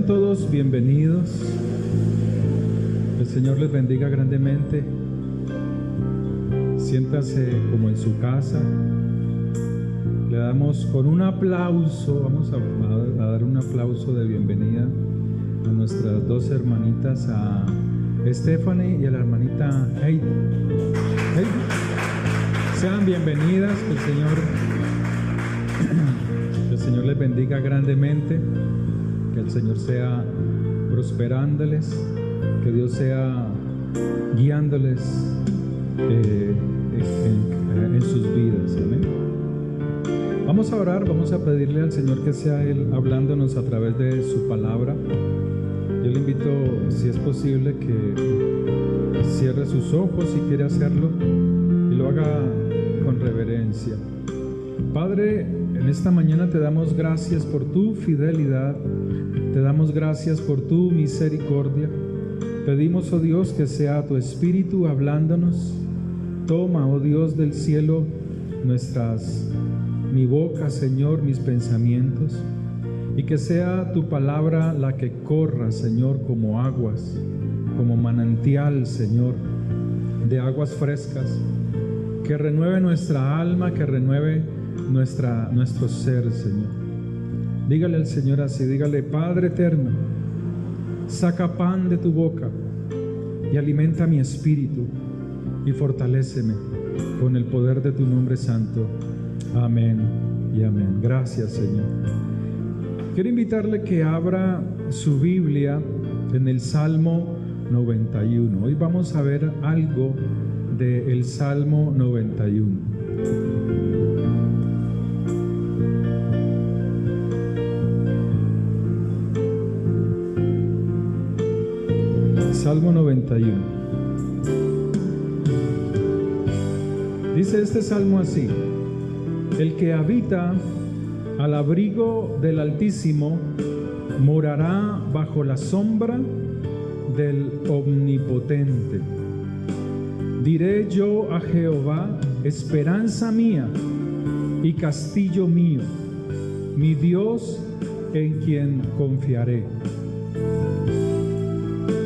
Sean todos bienvenidos. El Señor les bendiga grandemente. Siéntase como en su casa. Le damos con un aplauso, vamos a dar un aplauso de bienvenida a nuestras dos hermanitas, a Stephanie y a la hermanita Heidi. Sean bienvenidas, que el Señor les bendiga grandemente, que el Señor sea prosperándoles, que Dios sea guiándoles en sus vidas. Amén. Vamos a orar, vamos a pedirle al Señor que sea Él hablándonos a través de su palabra. Yo le invito, si es posible, que cierre sus ojos si quiere hacerlo y lo haga con reverencia. Padre, en esta mañana te damos gracias por tu fidelidad, te damos gracias por tu misericordia. Pedimos, oh Dios, que sea tu Espíritu hablándonos. Toma, oh Dios del cielo, mi boca, Señor, mis pensamientos, y que sea tu palabra la que corra, Señor, como aguas, como manantial, Señor, de aguas frescas, que renueve nuestra alma, que renueve nuestro ser, Señor. Dígale al Señor así, dígale: Padre eterno, saca pan de tu boca y alimenta mi espíritu y fortaléceme con el poder de tu nombre santo. Amén y amén. Gracias, Señor. Quiero invitarle que abra su Biblia en el Salmo 91. Hoy vamos a ver algo del Salmo 91. Salmo 91. Dice este salmo así: el que habita al abrigo del Altísimo morará bajo la sombra del Omnipotente. Diré yo a Jehová, esperanza mía y castillo mío, mi Dios en quien confiaré.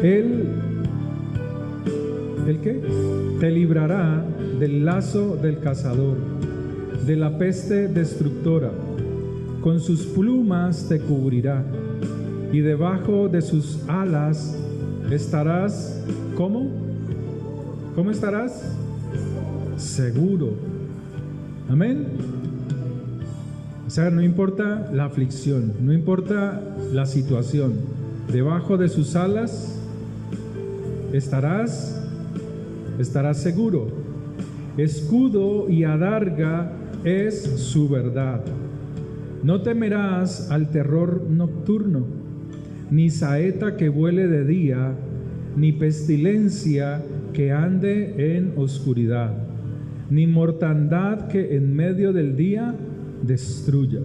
¿El qué? Te librará del lazo del cazador, de la peste destructora. Con sus plumas te cubrirá, y debajo de sus alas estarás, ¿cómo? ¿Cómo estarás? Seguro. Amén. O sea, no importa la aflicción, no importa la situación, debajo de sus alas estarás seguro. Escudo y adarga es su verdad. No temerás al terror nocturno, ni saeta que vuele de día, ni pestilencia que ande en oscuridad, ni mortandad que en medio del día destruya.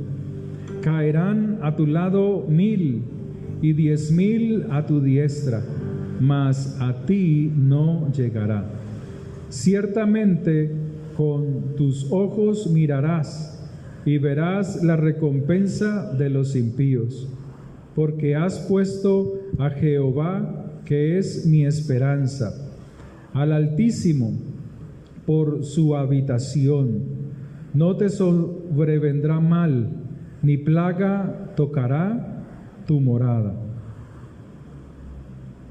Caerán a tu lado 1000 y 10,000 a tu diestra, mas a ti no llegará. Ciertamente con tus ojos mirarás y verás la recompensa de los impíos, porque has puesto a Jehová, que es mi esperanza, al Altísimo por su habitación. No te sobrevendrá mal, ni plaga tocará tu morada.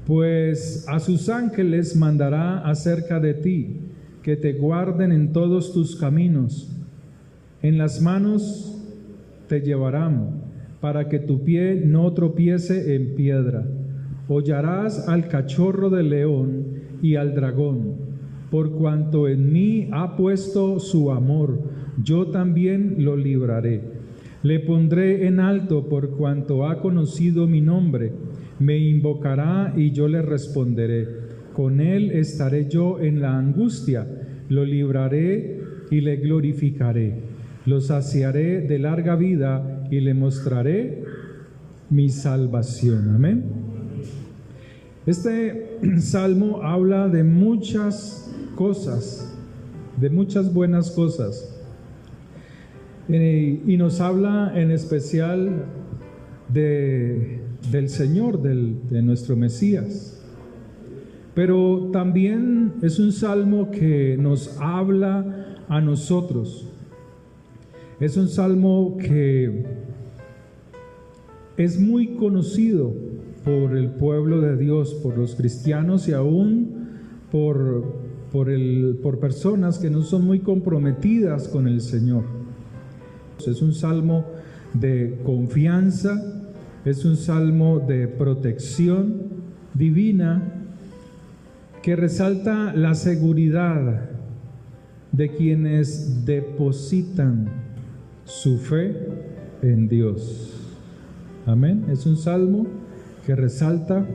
Pues a sus ángeles mandará acerca de ti, que te guarden en todos tus caminos. En las manos te llevarán, para que tu pie no tropiece en piedra. Hollarás al cachorro del león y al dragón. Por cuanto en mí ha puesto su amor, yo también lo libraré. Le pondré en alto por cuanto ha conocido mi nombre. Me invocará y yo le responderé. Con él estaré yo en la angustia. Lo libraré y le glorificaré. Lo saciaré de larga vida y le mostraré mi salvación. Amén. Este salmo habla de muchas cosas, de muchas buenas cosas. Y nos habla en especial de del Señor, de nuestro Mesías. Pero también es un salmo que nos habla a nosotros. Es un salmo que es muy conocido por el pueblo de Dios, por los cristianos y aún por personas que no son muy comprometidas con el Señor. Es un salmo de confianza, es un salmo de protección divina que resalta la seguridad de quienes depositan su fe en Dios. Amén. Es un salmo que resalta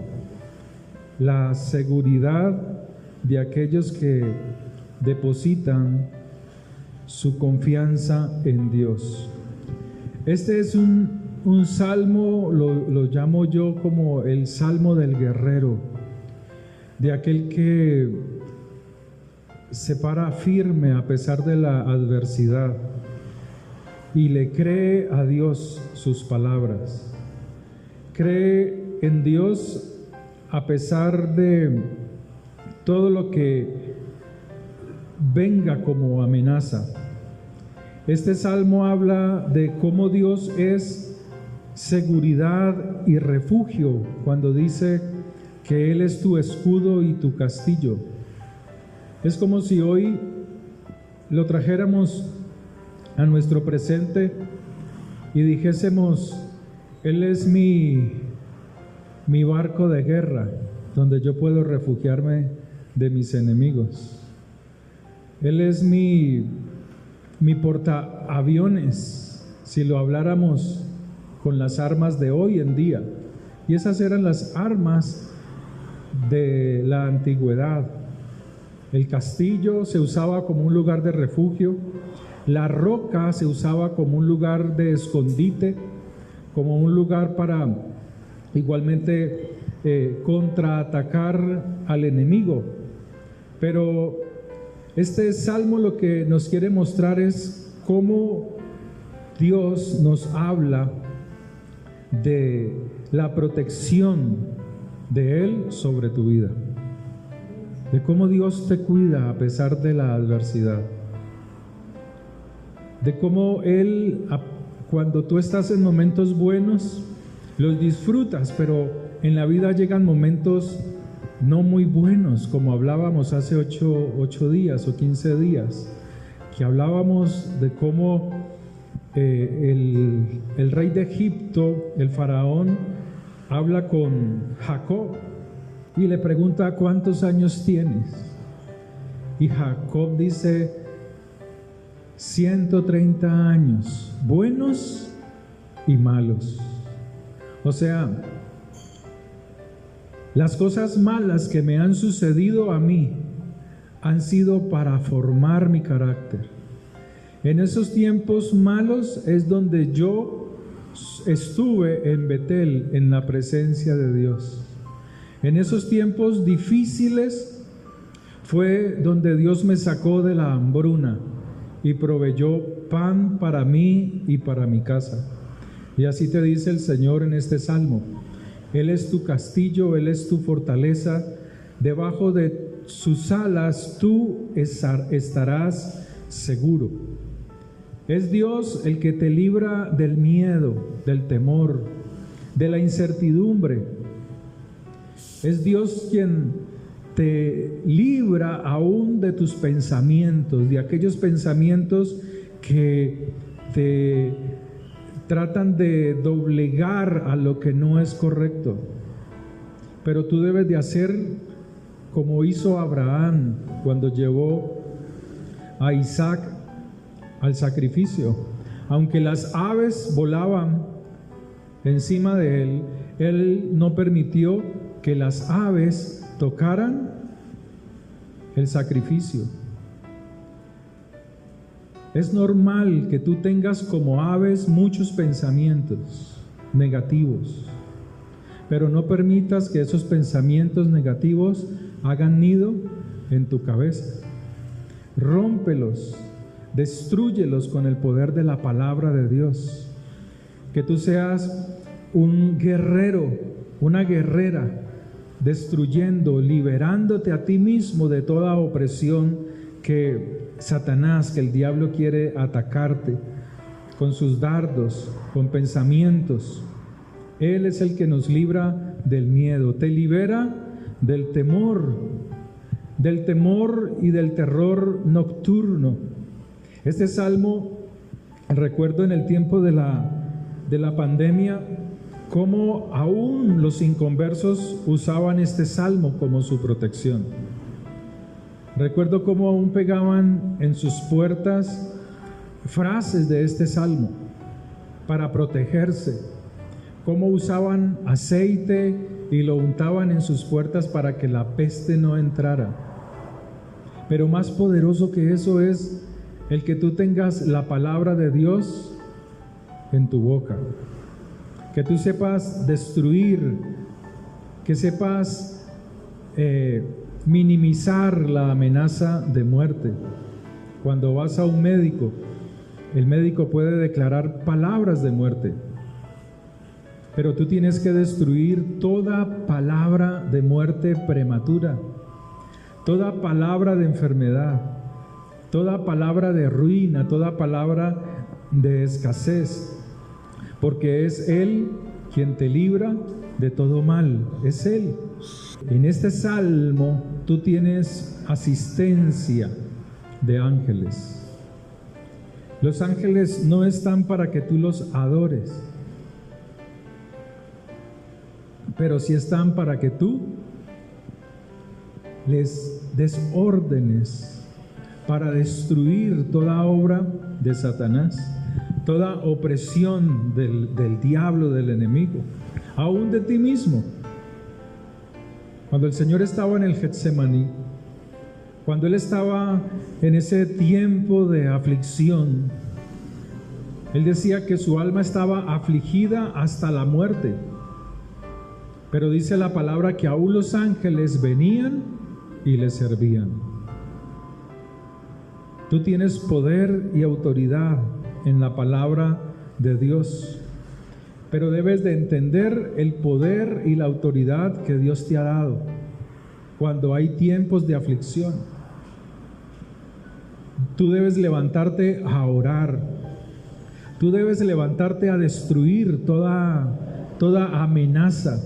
la seguridad de aquellos que depositan su confianza en Dios. Este es un salmo, lo llamo yo como el salmo del guerrero, de aquel que se para firme a pesar de la adversidad y le cree a Dios sus palabras. Cree en Dios a pesar de todo lo que venga como amenaza. Este salmo habla de cómo Dios es seguridad y refugio cuando dice que Él es tu escudo y tu castillo. Es como si hoy lo trajéramos a nuestro presente y dijésemos: Él es mi barco de guerra, donde yo puedo refugiarme de mis enemigos. Él es mi portaaviones, si lo habláramos con las armas de hoy en día. Y esas eran las armas de la antigüedad. El castillo se usaba como un lugar de refugio, la roca se usaba como un lugar de escondite, como un lugar para igualmente contraatacar al enemigo. Pero este salmo lo que nos quiere mostrar es cómo Dios nos habla de la protección de Él sobre tu vida, de cómo Dios te cuida a pesar de la adversidad, de cómo Él, cuando tú estás en momentos buenos, los disfrutas, pero en la vida llegan momentos no muy buenos, como hablábamos hace 8 días o 15 días, que hablábamos de cómo el rey de Egipto, el faraón, habla con Jacob y le pregunta: ¿cuántos años tienes? Y Jacob dice: 130 años, buenos y malos. O sea, las cosas malas que me han sucedido a mí han sido para formar mi carácter. En esos tiempos malos es donde yo estuve en Betel, en la presencia de Dios. En esos tiempos difíciles fue donde Dios me sacó de la hambruna y proveyó pan para mí y para mi casa. Y así te dice el Señor en este salmo: Él es tu castillo, Él es tu fortaleza, debajo de sus alas tú estarás seguro. Es Dios el que te libra del miedo, del temor, de la incertidumbre. Es Dios quien te libra aún de tus pensamientos, de aquellos pensamientos que te tratan de doblegar a lo que no es correcto. Pero tú debes de hacer como hizo Abraham cuando llevó a Isaac al sacrificio. Aunque las aves volaban encima de él, él no permitió que las aves tocaran el sacrificio. Es normal que tú tengas como aves muchos pensamientos negativos, pero no permitas que esos pensamientos negativos hagan nido en tu cabeza. Rómpelos, destrúyelos con el poder de la palabra de Dios. Que tú seas un guerrero, una guerrera, destruyendo, liberándote a ti mismo de toda opresión que Satanás, que el diablo quiere atacarte con sus dardos, con pensamientos. Él es el que nos libra del miedo, te libera del temor y del terror nocturno. Este salmo, recuerdo en el tiempo de la pandemia, cómo aún los inconversos usaban este salmo como su protección. Recuerdo cómo aún pegaban en sus puertas frases de este salmo para protegerse, cómo usaban aceite y lo untaban en sus puertas para que la peste no entrara. Pero más poderoso que eso es el que tú tengas la palabra de Dios en tu boca, que tú sepas destruir, que sepas minimizar la amenaza de muerte. Cuando vas a un médico, el médico puede declarar palabras de muerte, pero tú tienes que destruir toda palabra de muerte prematura, toda palabra de enfermedad, toda palabra de ruina, toda palabra de escasez, porque es Él quien te libra de todo mal, es Él. En este salmo tú tienes asistencia de ángeles. Los ángeles no están para que tú los adores, pero sí están para que tú les des órdenes para destruir toda obra de Satanás, toda opresión del diablo, del enemigo, aún de ti mismo. Cuando el Señor estaba en el Getsemaní, cuando Él estaba en ese tiempo de aflicción, Él decía que su alma estaba afligida hasta la muerte. Pero dice la palabra que aún los ángeles venían y le servían. Tú tienes poder y autoridad en la palabra de Dios, pero debes de entender el poder y la autoridad que Dios te ha dado cuando hay tiempos de aflicción. Tú debes levantarte a orar. Tú debes levantarte a destruir toda amenaza,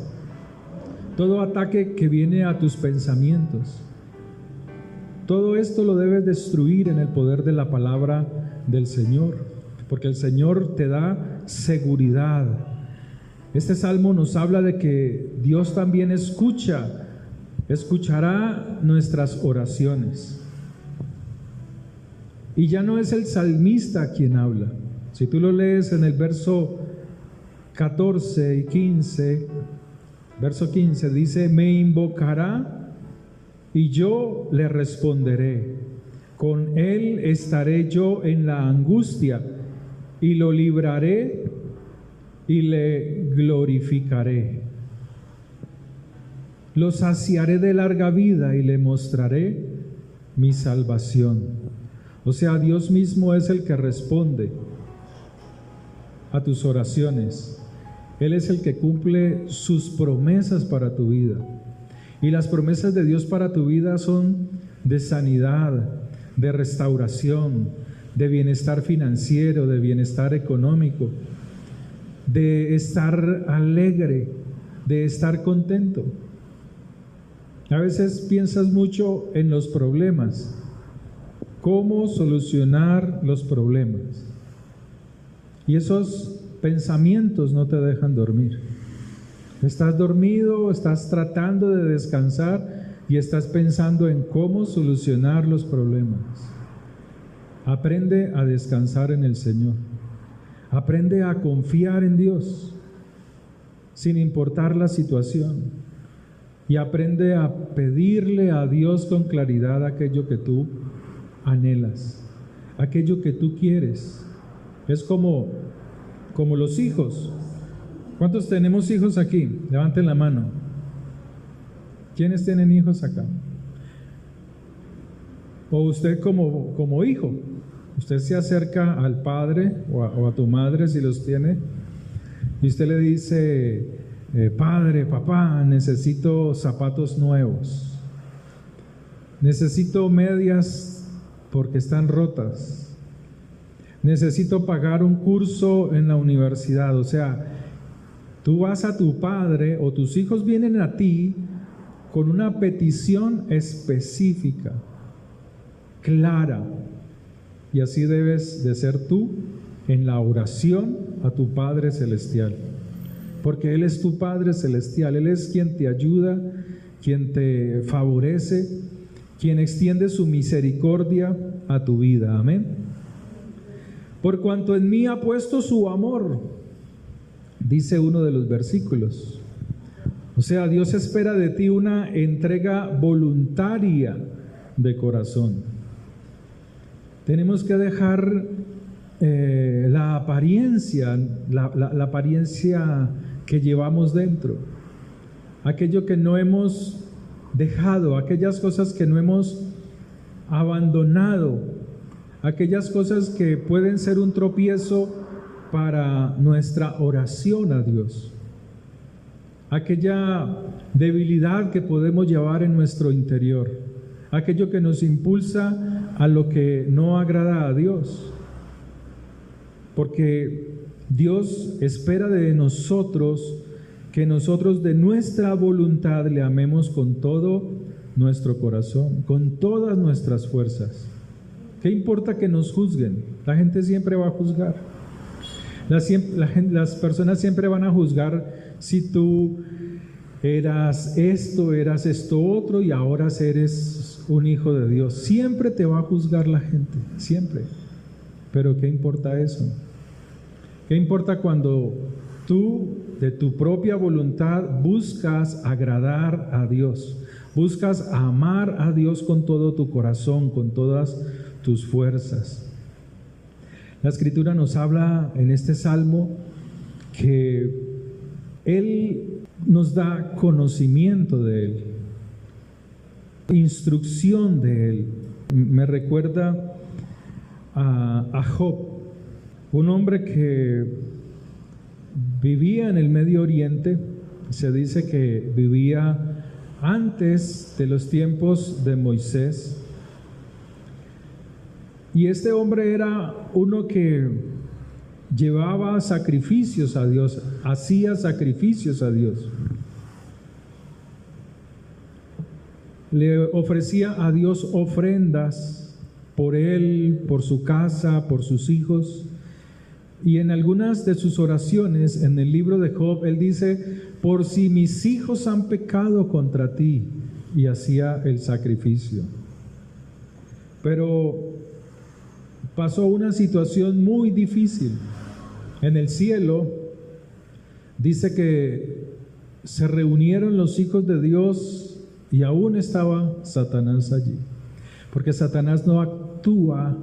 todo ataque que viene a tus pensamientos. Todo esto lo debes destruir en el poder de la palabra del Señor, porque el Señor te da seguridad. Este salmo nos habla de que Dios también escuchará nuestras oraciones. Y ya no es el salmista quien habla. Si tú lo lees en el verso 14 y 15, verso 15 dice: me invocará y yo le responderé. Con él estaré yo en la angustia y lo libraré y le glorificaré. Lo saciaré de larga vida y le mostraré mi salvación. O sea, Dios mismo es el que responde a tus oraciones. Él es el que cumple sus promesas para tu vida. Y las promesas de Dios para tu vida son de sanidad, de restauración, de bienestar financiero, de bienestar económico, de estar alegre, de estar contento. A veces piensas mucho en los problemas, cómo solucionar los problemas. Y esos pensamientos no te dejan dormir. Estás dormido, estás tratando de descansar y estás pensando en cómo solucionar los problemas. Aprende a descansar en el Señor. Aprende a confiar en Dios sin importar la situación. Y aprende a pedirle a Dios con claridad aquello que tú anhelas, aquello que tú quieres. Es como los hijos. ¿Cuántos tenemos hijos aquí? Levanten la mano. ¿Quiénes tienen hijos acá? O usted como hijo, usted se acerca al padre o a tu madre si los tiene, y usted le dice, padre, papá, necesito zapatos nuevos, necesito medias porque están rotas, necesito pagar un curso en la universidad. O sea, tú vas a tu padre o tus hijos vienen a ti con una petición específica, clara, y así debes de ser tú en la oración a tu Padre Celestial, porque Él es tu Padre Celestial. Él es quien te ayuda, quien te favorece, quien extiende su misericordia a tu vida. Amén. Por cuanto en mí ha puesto su amor, dice uno de los versículos. O sea, Dios espera de ti una entrega voluntaria de corazón. Tenemos que dejar la apariencia que llevamos dentro, aquello que no hemos dejado, aquellas cosas que no hemos abandonado, aquellas cosas que pueden ser un tropiezo para nuestra oración a Dios, aquella debilidad que podemos llevar en nuestro interior, aquello que nos impulsa a lo que no agrada a Dios, porque Dios espera de nosotros que nosotros de nuestra voluntad le amemos con todo nuestro corazón, con todas nuestras fuerzas. ¿Qué importa que nos juzguen? La gente siempre va a juzgar. Las personas siempre van a juzgar si tú eras esto otro y ahora eres un hijo de Dios. Siempre te va a juzgar la gente, siempre. Pero ¿qué importa eso? ¿Qué importa cuando tú de tu propia voluntad buscas agradar a Dios? Buscas amar a Dios con todo tu corazón, con todas tus fuerzas. La Escritura nos habla en este salmo que Él nos da conocimiento de Él, instrucción de Él. Me recuerda a Job, un hombre que vivía en el Medio Oriente. Se dice que vivía antes de los tiempos de Moisés. Y este hombre era uno que llevaba sacrificios a Dios, hacía sacrificios a Dios. Le ofrecía a Dios ofrendas por él, por su casa, por sus hijos. Y en algunas de sus oraciones, en el libro de Job, él dice, por si mis hijos han pecado contra ti, y hacía el sacrificio. Pero pasó una situación muy difícil. En el cielo dice que se reunieron los hijos de Dios y aún estaba Satanás allí, porque Satanás no actúa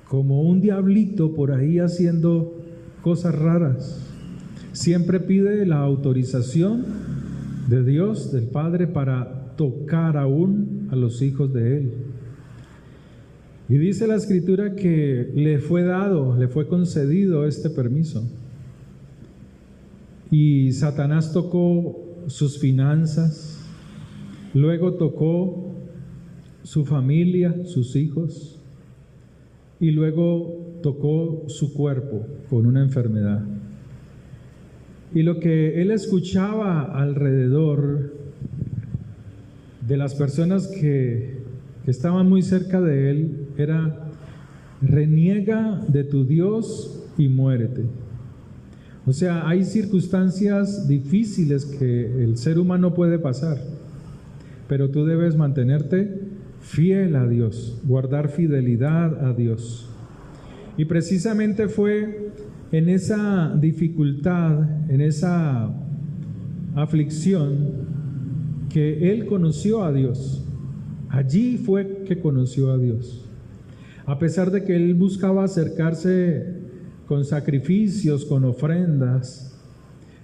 como un diablito por ahí haciendo cosas raras. Siempre pide la autorización de Dios, del Padre, para tocar aún a los hijos de Él. Y dice la Escritura que le fue concedido este permiso. Y Satanás tocó sus finanzas, luego tocó su familia, sus hijos, y luego tocó su cuerpo con una enfermedad. Y lo que él escuchaba alrededor de las personas que estaban muy cerca de él era: reniega de tu Dios y muérete. O sea, hay circunstancias difíciles que el ser humano puede pasar, pero tú debes mantenerte fiel a Dios, guardar fidelidad a Dios. Y precisamente fue en esa dificultad, en esa aflicción, que él conoció a Dios. Allí fue que conoció a Dios. A pesar de que él buscaba acercarse con sacrificios, con ofrendas,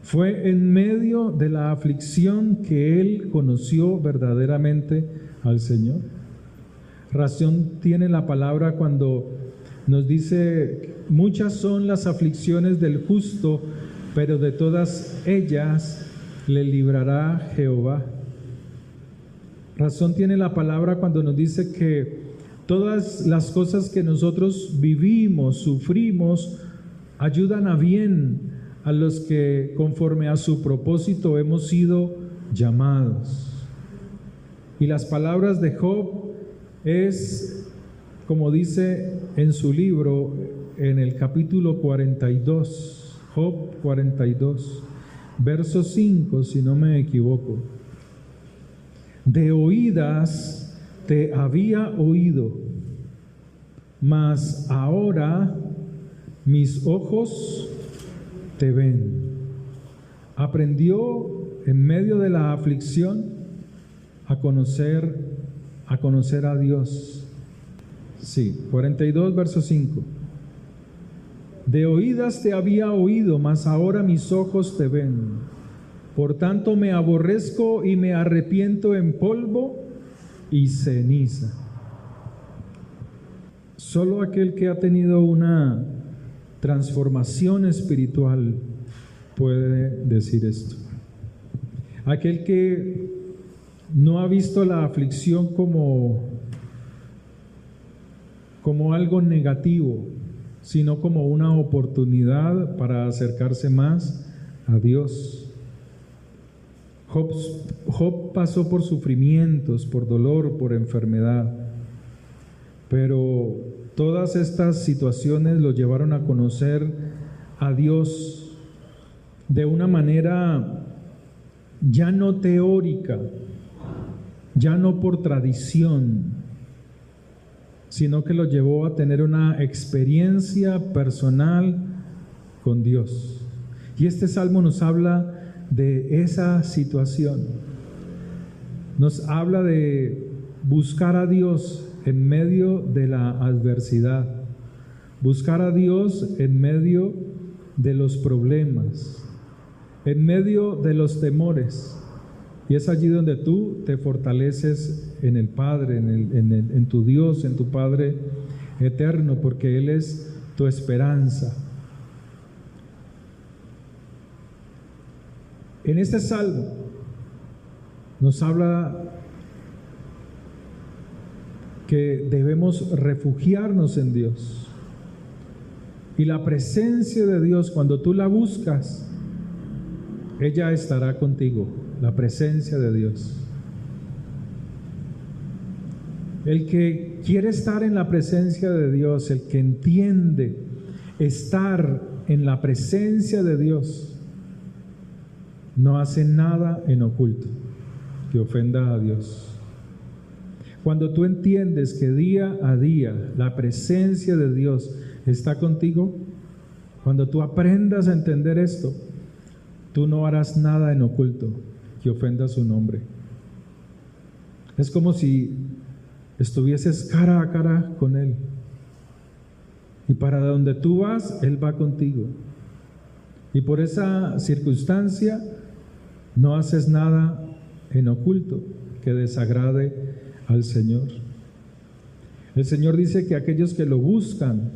fue en medio de la aflicción que él conoció verdaderamente al Señor. Razón tiene la palabra cuando nos dice: muchas son las aflicciones del justo, pero de todas ellas le librará Jehová. Razón tiene la palabra cuando nos dice que todas las cosas que nosotros vivimos, sufrimos, ayudan a bien a los que conforme a su propósito hemos sido llamados. Y las palabras de Job es, como dice en su libro, en el capítulo 42, Job 42, verso 5, si no me equivoco. De oídas te había oído, mas ahora mis ojos te ven. Aprendió en medio de la aflicción a conocer a Dios. Sí, 42, verso 5. De oídas te había oído, mas ahora mis ojos te ven. Por tanto me aborrezco y me arrepiento en polvo y ceniza. Solo aquel que ha tenido una transformación espiritual puede decir esto. Aquel que no ha visto la aflicción como algo negativo, sino como una oportunidad para acercarse más a Dios. Job pasó por sufrimientos, por dolor, por enfermedad, pero todas estas situaciones lo llevaron a conocer a Dios de una manera ya no teórica, ya no por tradición, sino que lo llevó a tener una experiencia personal con Dios. Y este salmo nos habla de esa situación. Nos habla de buscar a Dios en medio de la adversidad, buscar a Dios en medio de los problemas, en medio de los temores. Y es allí donde tú te fortaleces en el Padre, en tu Dios, en tu Padre eterno, porque Él es tu esperanza. En este salmo nos habla que debemos refugiarnos en Dios. Y la presencia de Dios, cuando tú la buscas, ella estará contigo, la presencia de Dios. El que quiere estar en la presencia de Dios, el que entiende estar en la presencia de Dios, no hace nada en oculto que ofenda a Dios. Cuando tú entiendes que día a día la presencia de Dios está contigo, cuando tú aprendas a entender esto, tú no harás nada en oculto que ofenda su nombre. Es como si estuvieses cara a cara con Él. Y para donde tú vas, Él va contigo. Y por esa circunstancia, no haces nada en oculto que desagrade al Señor. El Señor dice que aquellos que lo buscan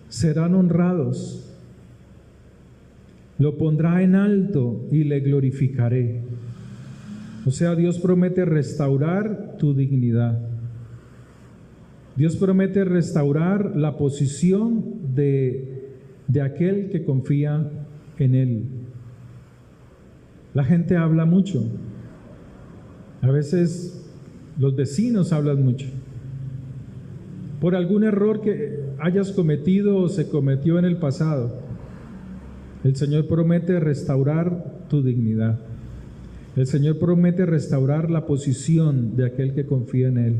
serán honrados. Lo pondrá en alto y le glorificaré. O sea, Dios promete restaurar tu dignidad. Dios promete restaurar la posición de aquel que confía en Él. La gente habla mucho. A veces los vecinos hablan mucho. Por algún error que hayas cometido o se cometió en el pasado, el Señor promete restaurar tu dignidad. El Señor promete restaurar la posición de aquel que confía en Él.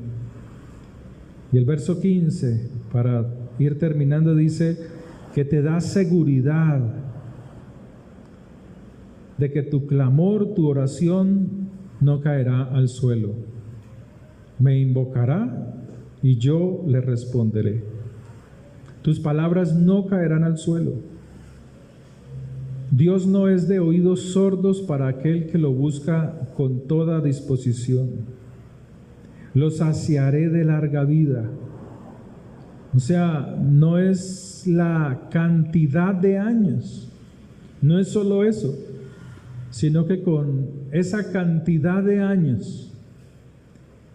Y el verso 15, para ir terminando, dice que te da seguridad de que tu clamor, tu oración no caerá al suelo. Me invocará y yo le responderé. Tus palabras no caerán al suelo. Dios no es de oídos sordos para aquel que lo busca con toda disposición. Lo saciaré de larga vida. O sea, no es la cantidad de años, No es solo eso, sino que con esa cantidad de años,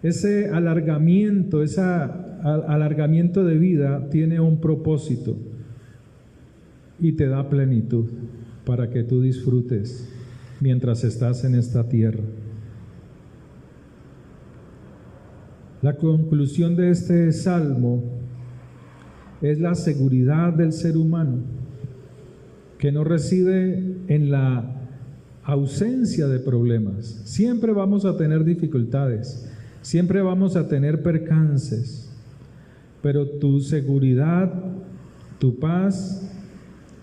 ese alargamiento de vida tiene un propósito y te da plenitud para que tú disfrutes mientras estás en esta tierra. La conclusión de este salmo es la seguridad del ser humano, que no reside en la ausencia de problemas. Siempre vamos a tener dificultades, siempre vamos a tener percances, pero tu seguridad, tu paz,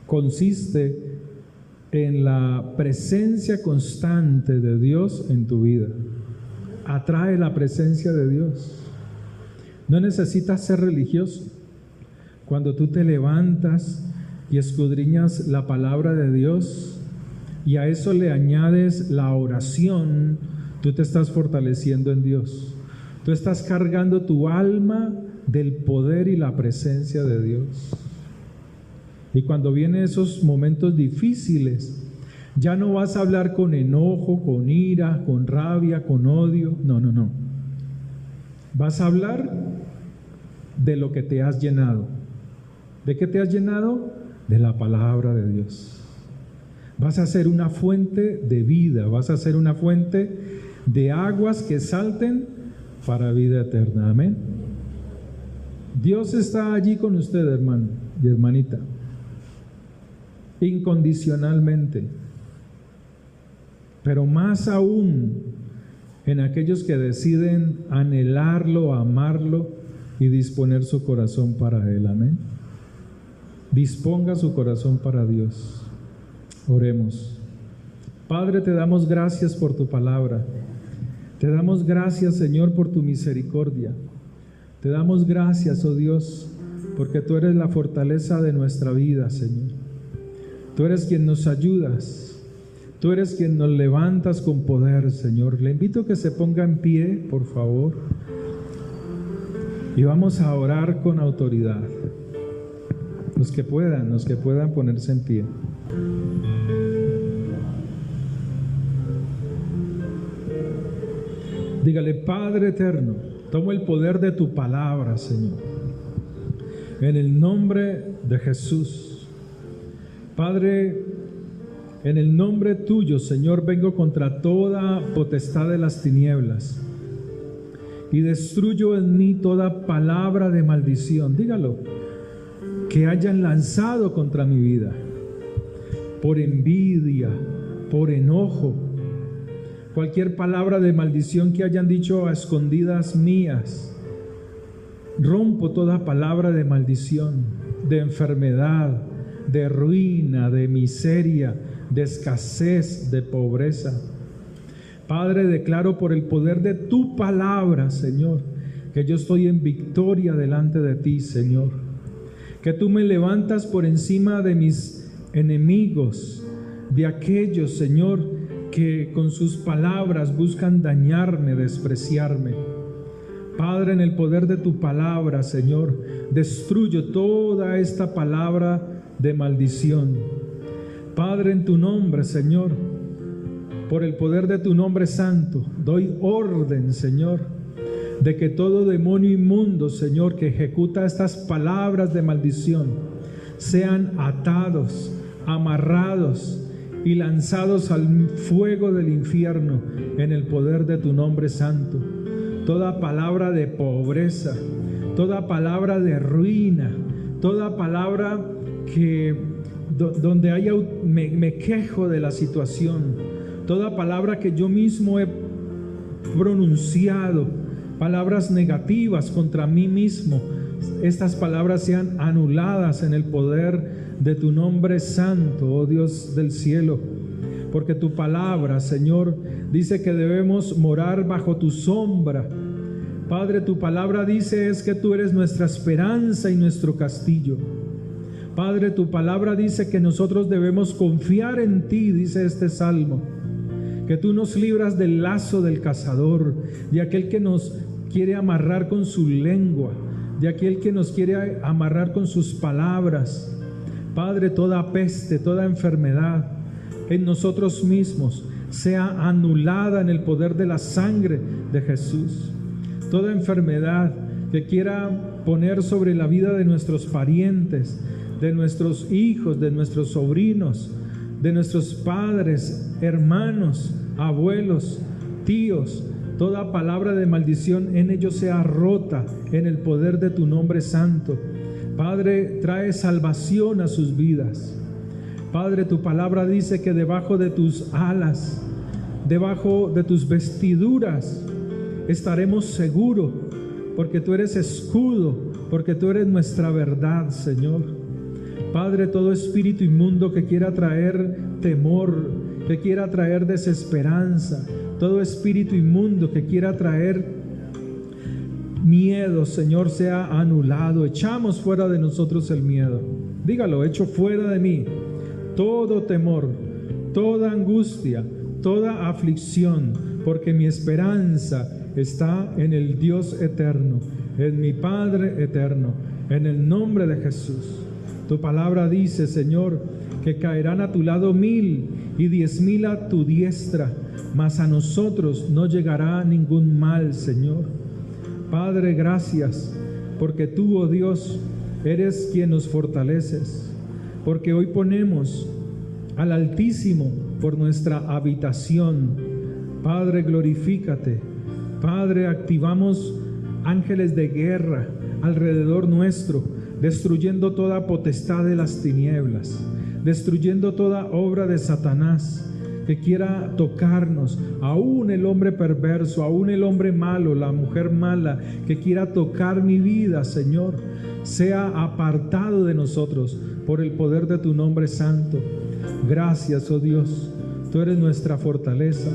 consiste en la presencia constante de Dios en tu vida. Atrae la presencia de Dios. No necesitas ser religioso. Cuando tú te levantas y escudriñas la palabra de Dios y a eso le añades la oración, tú te estás fortaleciendo en Dios. Tú estás cargando tu alma del poder y la presencia de Dios. Y cuando vienen esos momentos difíciles, ya no vas a hablar con enojo, con ira, con rabia, con odio. No. Vas a hablar de lo que te has llenado. ¿De qué te has llenado? De la palabra de Dios. Vas a ser una fuente de vida, vas a ser una fuente de aguas que salten para vida eterna. Amén. Dios está allí con usted, hermano y hermanita, incondicionalmente, pero más aún en aquellos que deciden anhelarlo, amarlo y disponer su corazón para Él. Amén. Disponga su corazón para Dios. Oremos. Padre, te damos gracias por tu palabra. Te damos gracias, Señor, por tu misericordia. Te damos gracias, oh Dios, porque tú eres la fortaleza de nuestra vida, Señor. Tú eres quien nos ayudas. Tú eres quien nos levantas con poder, Señor. Le invito a que se ponga en pie, por favor. Y vamos a orar con autoridad. Los que puedan ponerse en pie. Dígale: Padre eterno, tomo el poder de tu palabra, Señor, en el nombre de Jesús. Padre, en el nombre tuyo, Señor, vengo contra toda potestad de las tinieblas y destruyo en mí toda palabra de maldición. Dígalo, que hayan lanzado contra mi vida, por envidia, por enojo, cualquier palabra de maldición que hayan dicho a escondidas mías. Rompo toda palabra de maldición, de enfermedad, de ruina, de miseria, de escasez, de pobreza. Padre, declaro por el poder de tu palabra, Señor, que yo estoy en victoria delante de ti, Señor. Que tú me levantas por encima de mis enemigos, de aquellos, Señor, que con sus palabras buscan dañarme, despreciarme. Padre, en el poder de tu palabra, Señor, destruyo toda esta palabra de maldición. Padre, en tu nombre, Señor, por el poder de tu nombre santo, doy orden, Señor, de que todo demonio inmundo, Señor, que ejecuta estas palabras de maldición, sean atados, amarrados y lanzados al fuego del infierno en el poder de tu nombre santo. Toda palabra de pobreza, toda palabra de ruina, toda palabra que donde haya me quejo de la situación, toda palabra que yo mismo he pronunciado, palabras negativas contra mí mismo, estas palabras sean anuladas en el poder de tu nombre santo, oh Dios del cielo, porque tu palabra, Señor, dice que debemos morar bajo tu sombra. Padre, tu palabra dice es que tú eres nuestra esperanza y nuestro castillo. Padre, tu palabra dice que nosotros debemos confiar en ti, dice este salmo, que tú nos libras del lazo del cazador, de aquel que nos quiere amarrar con su lengua, de aquel que nos quiere amarrar con sus palabras. Padre, toda peste, toda enfermedad en nosotros mismos sea anulada en el poder de la sangre de Jesús. Toda enfermedad que quiera poner sobre la vida de nuestros parientes, de nuestros hijos, de nuestros sobrinos, de nuestros padres, hermanos, abuelos, tíos, toda palabra de maldición en ellos sea rota en el poder de tu nombre santo. Padre, trae salvación a sus vidas. Padre, tu palabra dice que debajo de tus alas, debajo de tus vestiduras, estaremos seguros, porque tú eres escudo, porque tú eres nuestra verdad, Señor. Padre, todo espíritu inmundo que quiera traer temor, que quiera traer desesperanza, todo espíritu inmundo que quiera traer miedo, Señor, sea anulado. Echamos fuera de nosotros el miedo. Dígalo, echo fuera de mí todo temor, toda angustia, toda aflicción, porque mi esperanza está en el Dios eterno, en mi Padre eterno, en el nombre de Jesús. Tu palabra dice, Señor, que caerán a tu lado 1000 y 10,000 a tu diestra, mas a nosotros no llegará ningún mal, Señor. Padre, gracias, porque tú, oh Dios, eres quien nos fortaleces, porque hoy ponemos al Altísimo por nuestra habitación. Padre, glorifícate. Padre, activamos ángeles de guerra alrededor nuestro, destruyendo toda potestad de las tinieblas, destruyendo toda obra de Satanás que quiera tocarnos, aún el hombre perverso, aún el hombre malo, la mujer mala que quiera tocar mi vida, Señor, sea apartado de nosotros por el poder de tu nombre santo. Gracias, oh Dios, tú eres nuestra fortaleza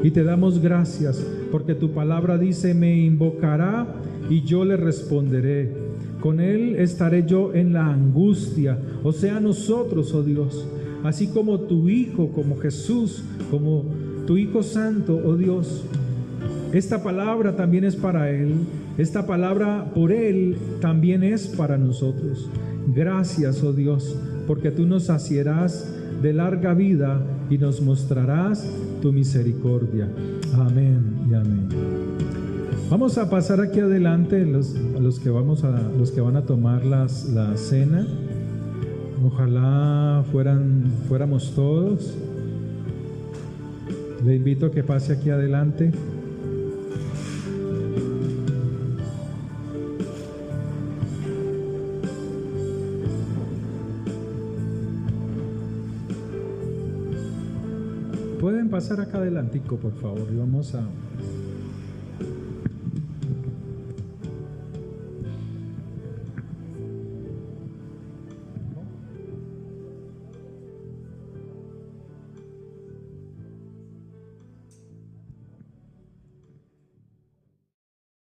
y te damos gracias porque tu palabra dice, me invocará y yo le responderé. Con él estaré yo en la angustia, o sea, nosotros, oh Dios, así como tu Hijo, como Jesús, como tu Hijo Santo, oh Dios. Esta palabra también es para Él, esta palabra por Él también es para nosotros. Gracias, oh Dios, porque tú nos saciarás de larga vida y nos mostrarás tu misericordia. Amén y amén. Vamos a pasar aquí adelante los que van a tomar la cena. Ojalá fuéramos todos. Le invito a que pase aquí adelante. Pueden pasar acá adelantico, por favor, y vamos a